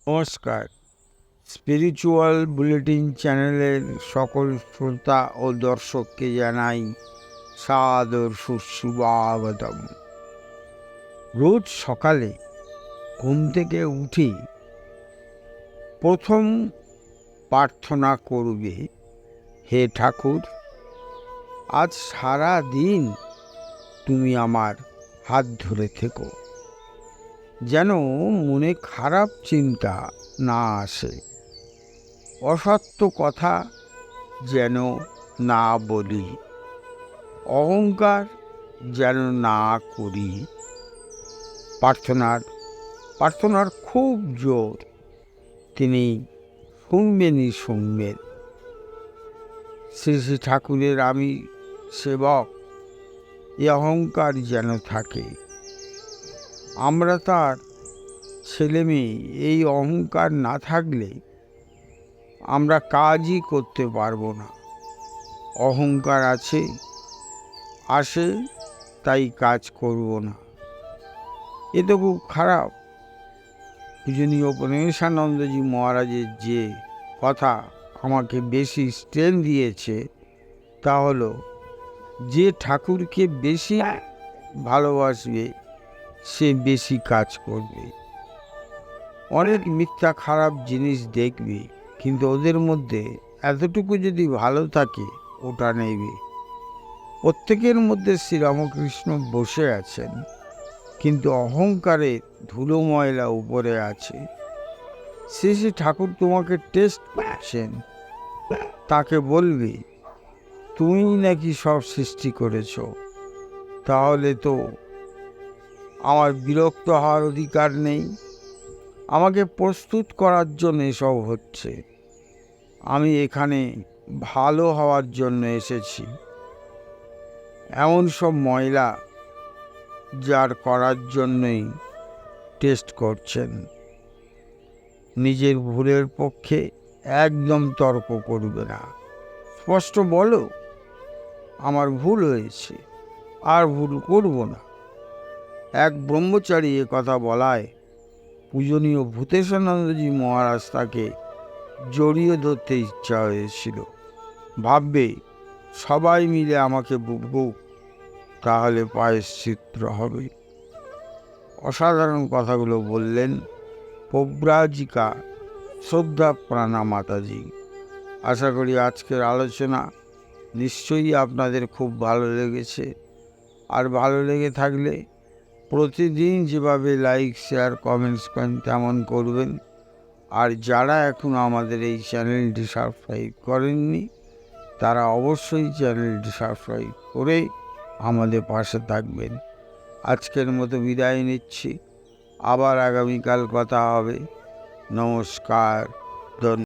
নমস্কার। Spiritual bulletin চ্যানেলের সকল শ্রোতা ও দর্শককে জানাই সাদর সুস্বাগতম। রোজ সকালে ঘুম থেকে উঠে প্রথম প্রার্থনা করবে, হে ঠাকুর, আজ সারা দিন তুমি আমার হাত ধরে থেকো, যেন মনে খারাপ চিন্তা না আসে, অসত্য কথা যেন না বলি, অহংকার যেন না করি। প্রার্থনার খুব জোর, তিনি শুনবেন। শ্রী শ্রী ঠাকুরের আমি সেবক, এ অহংকার যেন থাকে। আমরা তার ছেলে মেয়ে, এই অহংকার না থাকলে আমরা কাজই করতে পারবো না। অহংকার আসে তাই কাজ করব না, এ তো খুব খারাপ। পূজনীয় গণেশানন্দজি মহারাজের যে কথা আমাকে বেশি স্ট্রেন দিয়েছে, তা হলো যে ঠাকুরকে বেশি ভালোবাসবে সে বেশি কাজ করবে। অনেক মিথ্যা খারাপ জিনিস দেখবে, কিন্তু ওদের মধ্যে এতটুকু যদি ভালো থাকে ওটা নেবে। প্রত্যেকের মধ্যে শ্রীরামকৃষ্ণ বসে আছেন, কিন্তু অহংকারে ধুলো ময়লা উপরে আছে। শ্রী শ্রী ঠাকুর তোমাকে টেস্ট করছেন, তাকে বলবে তুমি নাকি সব সৃষ্টি করেছ, তাহলে তো আমার বিরক্ত হওয়ার অধিকার নেই। আমাকে প্রস্তুত করার জন্য এসব হচ্ছে, আমি এখানে ভালো হওয়ার জন্য এসেছি। এমন সব ময়লা যার করার জন্যই টেস্ট করছেন। নিজের ভুলের পক্ষে একদম তর্ক করবে না, স্পষ্ট বলো আমার ভুল হয়েছে, আর ভুল করব না। এক ব্রহ্মচারী এ কথা বলায় পূজনীয় ভূতেশানন্দজি মহারাজ তাকে জড়িয়ে ধরতে ইচ্ছা হয়েছিল। ভাববে সবাই মিলে আমাকে বুক, তাহলে প্রায়শ্চিত্ত হবে। অসাধারণ কথাগুলো বললেন প্রব্রাজিকা শ্রদ্ধা প্রাণা মাতাজি। আশা করি আজকের আলোচনা নিশ্চয়ই আপনাদের খুব ভালো লেগেছে। আর ভালো লেগে থাকলে প্রতিদিন যেভাবে লাইক, শেয়ার, কমেন্টস করেন তেমন করবেন। আর যারা এখনও আমাদের এই চ্যানেলটি সাবস্ক্রাইব করেননি, তারা অবশ্যই চ্যানেলটি সাবস্ক্রাইব করে আমাদের পাশে থাকবেন। আজকের মতো বিদায় নিচ্ছি, আবার আগামীকাল কথা হবে। নমস্কার। ধন্যবাদ।